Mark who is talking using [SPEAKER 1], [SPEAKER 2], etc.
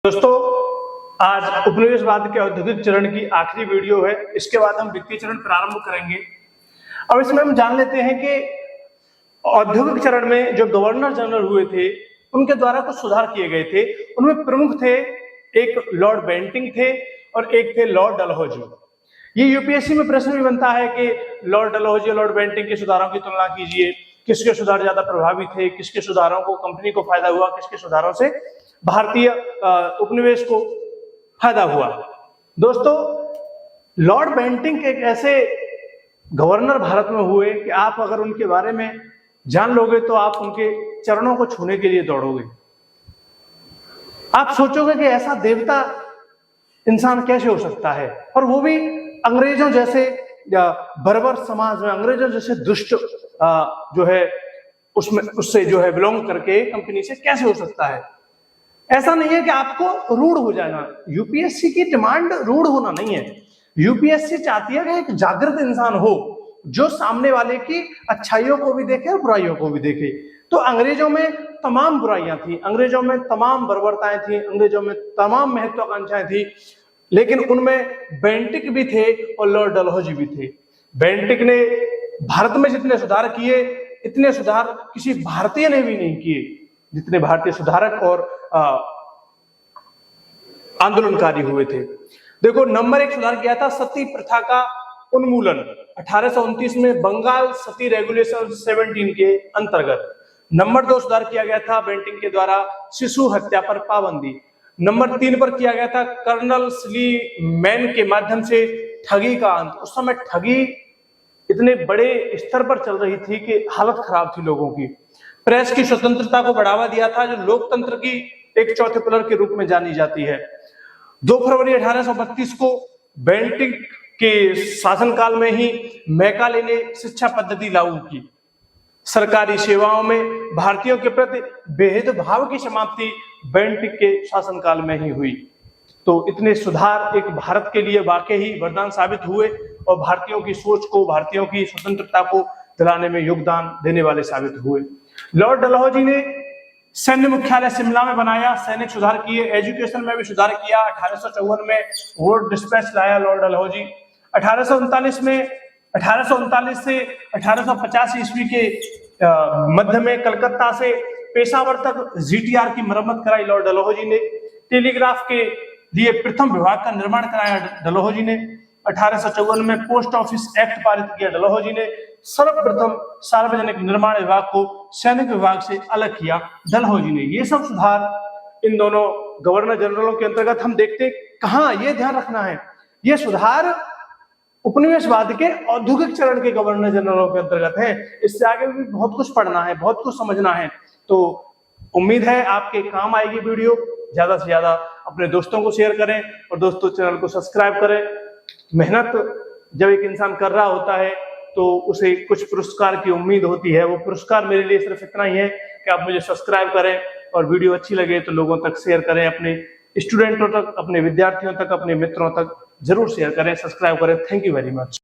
[SPEAKER 1] दोस्तों, आज उपनिवेशवाद के औद्योगिक चरण की आखिरी वीडियो है। इसके बाद हम वित्तीय चरण प्रारंभ करेंगे। अब इसमें हम जान लेते हैं कि औद्योगिक चरण में जो गवर्नर जनरल हुए थे उनके द्वारा कुछ सुधार किए गए थे। उनमें प्रमुख थे, एक लॉर्ड बेंटिंक थे और एक थे लॉर्ड डलहौजी। ये यूपीएससी में प्रश्न भी बनता है कि लॉर्ड डलहौजी और लॉर्ड बेंटिंक के सुधारों की तुलना कीजिए, किसके सुधार ज्यादा प्रभावी थे, किसके सुधारों को कंपनी को फायदा हुआ, किसके सुधारों से भारतीय उपनिवेश को फायदा हुआ। दोस्तों, लॉर्ड बेंटिंक एक ऐसे गवर्नर भारत में हुए कि आप अगर उनके बारे में जान लोगे तो आप उनके चरणों को छूने के लिए दौड़ोगे। आप सोचोगे कि ऐसा देवता इंसान कैसे हो सकता है, और वो भी अंग्रेजों जैसे बर्बर समाज में, अंग्रेजों जैसे दुष्ट जो है उसमें उससे जो है बिलोंग करके कंपनी से कैसे हो सकता है। ऐसा नहीं है कि आपको रूढ़ हो जाना। यूपीएससी की डिमांड रूढ़ होना नहीं है। यूपीएससी चाहती है कि एक जागृत इंसान हो जो सामने वाले की अच्छाइयों को भी देखे और बुराइयों को भी देखे। तो अंग्रेजों में तमाम बुराइयां थी, अंग्रेजों में तमाम बर्बरताएं थी, अंग्रेजों में तमाम महत्वाकांक्षाएं थी, लेकिन उनमें बेंटिक भी थे और लॉर्ड डलहौजी भी थे। बेंटिक ने भारत में जितने सुधार किए, इतने सुधार किसी भारतीय ने भी नहीं किए जितने भारतीय सुधारक और आंदोलनकारी हुए थे। देखो, नंबर 1 सुधार किया था सती प्रथा का उन्मूलन 1829 में बंगाल सती रेगुलेशन 17 के अंतर्गत। नंबर 2 सुधार किया गया था बेंटिक के द्वारा शिशु हत्या पर पाबंदी। नंबर 3 पर किया गया था कर्नल स्लीमैन के माध्यम से ठगी का अंत। उस समय ठगी इतने बड़े स्तर पर चल रही थी कि हालत खराब थी लोगों की। प्रेस की स्वतंत्रता को बढ़ावा दिया था, जो लोकतंत्र की एक चौथे पिलर के रूप में जानी जाती है। 2 फरवरी 1832 को बेंटिक के शासनकाल में ही मैकाले ने शिक्षा पद्धति लागू की। सरकारी सेवाओं में भारतीयों के प्रति भेदभाव की समाप्ति बेंटिक के शासनकाल में ही हुई। तो इतने सुधार एक भारत के लिए वाकई ही वरदान साबित हुए और भारतीयों की सोच को, भारतीयों की स्वतंत्रता को दिलाने में योगदान देने वाले साबित हुए। लॉर्ड डलहौजी ने सैन्य मुख्यालय शिमला में बनाया, सैनिक सुधार किए, एजुकेशन में भी सुधार किया। 1854 में वोट डिस्पैच लाया लॉर्ड डलहौजी। 1839 से 1850 ईस्वी के मध्य में कलकत्ता से पेशावर तक जीटीआर की मरम्मत कराई लॉर्ड डलहौजी ने। टेलीग्राफ के लिए प्रथम विभाग का निर्माण कराया डलहौजी ने। 1854 में पोस्ट ऑफिस एक्ट पारित किया डलहौजी ने। सर्वप्रथम सार्वजनिक निर्माण विभाग को सैनिक विभाग से अलग किया डलहौजी ने। ये सब सुधार इन दोनों गवर्नर जनरलों के अंतर्गत हम देखते कहां, ये ध्यान रखना है, ये सुधार उपनिवेशवाद के औद्योगिक चरण के गवर्नर जनरलों के अंतर्गत है। इससे आगे भी बहुत कुछ पढ़ना है, बहुत कुछ समझना है। तो उम्मीद है आपके काम आएगी वीडियो। ज्यादा से ज्यादा अपने दोस्तों को शेयर करें और दोस्तों चैनल को सब्सक्राइब करें। मेहनत जब एक इंसान कर रहा होता है तो उसे कुछ पुरस्कार की उम्मीद होती है। वो पुरस्कार मेरे लिए सिर्फ इतना ही है कि आप मुझे सब्सक्राइब करें और वीडियो अच्छी लगे तो लोगों तक शेयर करें, अपने स्टूडेंटों तक, अपने विद्यार्थियों तक, अपने मित्रों तक जरूर शेयर करें, सब्सक्राइब करें। Thank you very much.